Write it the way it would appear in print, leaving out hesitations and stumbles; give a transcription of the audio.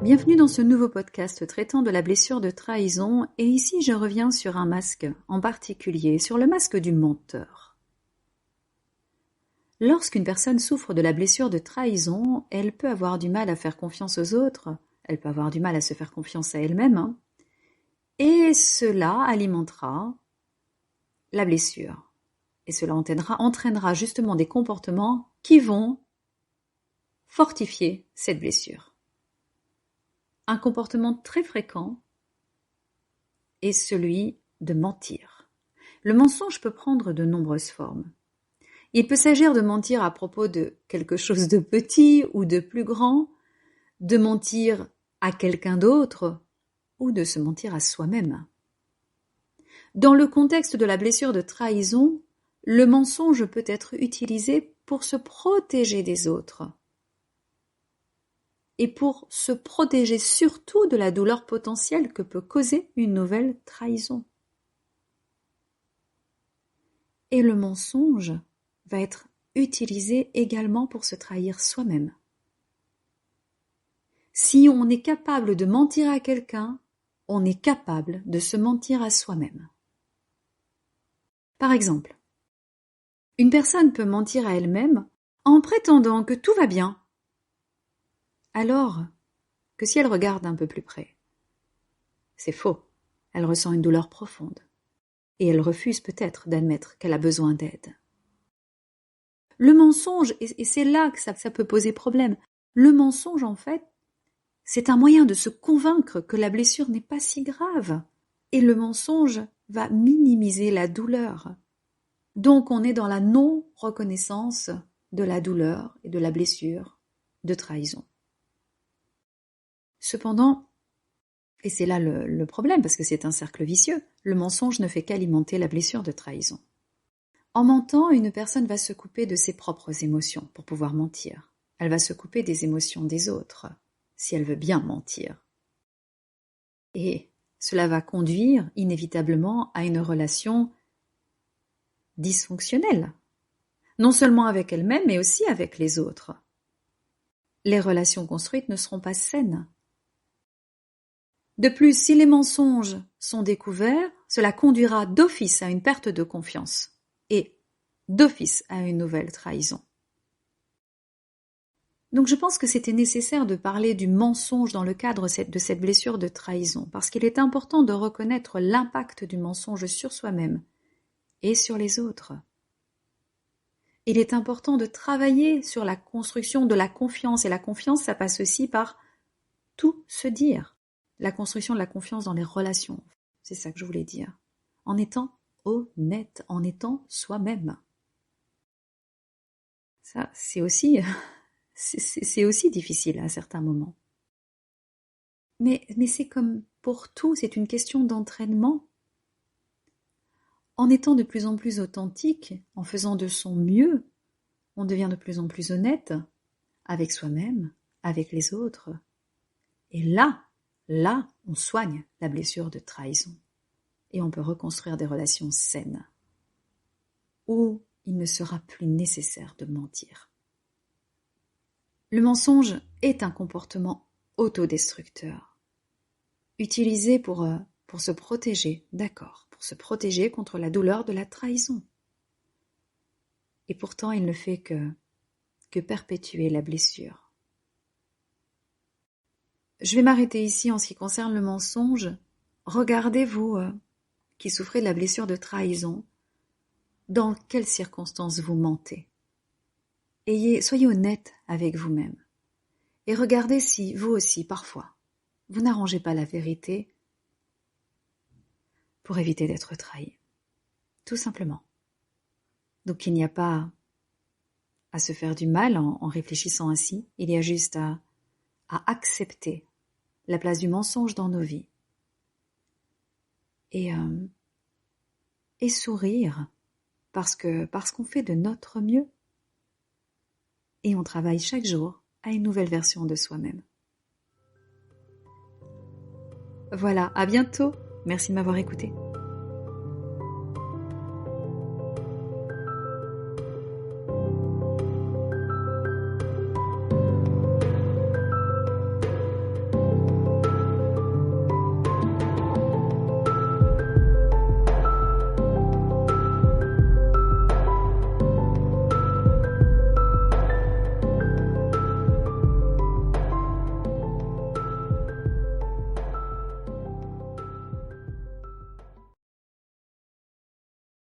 Bienvenue dans ce nouveau podcast traitant de la blessure de trahison, et ici je reviens sur un masque, en particulier sur le masque du menteur. Lorsqu'une personne souffre de la blessure de trahison, elle peut avoir du mal à faire confiance aux autres, elle peut avoir du mal à se faire confiance à elle-même, et cela alimentera la blessure. Et cela entraînera justement des comportements qui vont fortifier cette blessure. Un comportement très fréquent est celui de mentir. Le mensonge peut prendre de nombreuses formes. Il peut s'agir de mentir à propos de quelque chose de petit ou de plus grand, de mentir à quelqu'un d'autre ou de se mentir à soi-même. Dans le contexte de la blessure de trahison, le mensonge peut être utilisé pour se protéger des autres et pour se protéger surtout de la douleur potentielle que peut causer une nouvelle trahison. Et le mensonge va être utilisé également pour se trahir soi-même. Si on est capable de mentir à quelqu'un, on est capable de se mentir à soi-même. Par exemple, une personne peut mentir à elle-même en prétendant que tout va bien, alors que si elle regarde un peu plus près, c'est faux, elle ressent une douleur profonde, et elle refuse peut-être d'admettre qu'elle a besoin d'aide. Le mensonge, et c'est là que ça peut poser problème, le mensonge en fait, c'est un moyen de se convaincre que la blessure n'est pas si grave, et le mensonge va minimiser la douleur. Donc on est dans la non-reconnaissance de la douleur et de la blessure de trahison. Cependant, et c'est là le problème parce que c'est un cercle vicieux, le mensonge ne fait qu'alimenter la blessure de trahison. En mentant, une personne va se couper de ses propres émotions pour pouvoir mentir. Elle va se couper des émotions des autres, si elle veut bien mentir. Et cela va conduire inévitablement à une relation dysfonctionnelle, non seulement avec elle-même, mais aussi avec les autres. Les relations construites ne seront pas saines. De plus, si les mensonges sont découverts, cela conduira d'office à une perte de confiance et d'office à une nouvelle trahison. Donc je pense que c'était nécessaire de parler du mensonge dans le cadre de cette blessure de trahison, parce qu'il est important de reconnaître l'impact du mensonge sur soi-même et sur les autres. Il est important de travailler sur la construction de la confiance, et la confiance, ça passe aussi par tout se dire. La construction de la confiance dans les relations, c'est ça que je voulais dire. En étant honnête, en étant soi-même. Ça, c'est aussi difficile à certains moments. Mais c'est comme pour tout, c'est une question d'entraînement. En étant de plus en plus authentique, en faisant de son mieux, on devient de plus en plus honnête avec soi-même, avec les autres. Et là, on soigne la blessure de trahison. Et on peut reconstruire des relations saines, où il ne sera plus nécessaire de mentir. Le mensonge est un comportement autodestructeur, utilisé pour se protéger, d'accord, pour se protéger contre la douleur de la trahison. Et pourtant, il ne fait que perpétuer la blessure. Je vais m'arrêter ici en ce qui concerne le mensonge. Regardez, vous qui souffrez de la blessure de trahison, dans quelles circonstances vous mentez. Soyez honnête avec vous-même. Et regardez si, vous aussi, parfois, vous n'arrangez pas la vérité pour éviter d'être trahi. Tout simplement. Donc il n'y a pas à se faire du mal en réfléchissant ainsi. Il y a juste à accepter la place du mensonge dans nos vies. Et sourire parce qu'on fait de notre mieux. Et on travaille chaque jour à une nouvelle version de soi-même. Voilà, à bientôt. Merci de m'avoir écouté.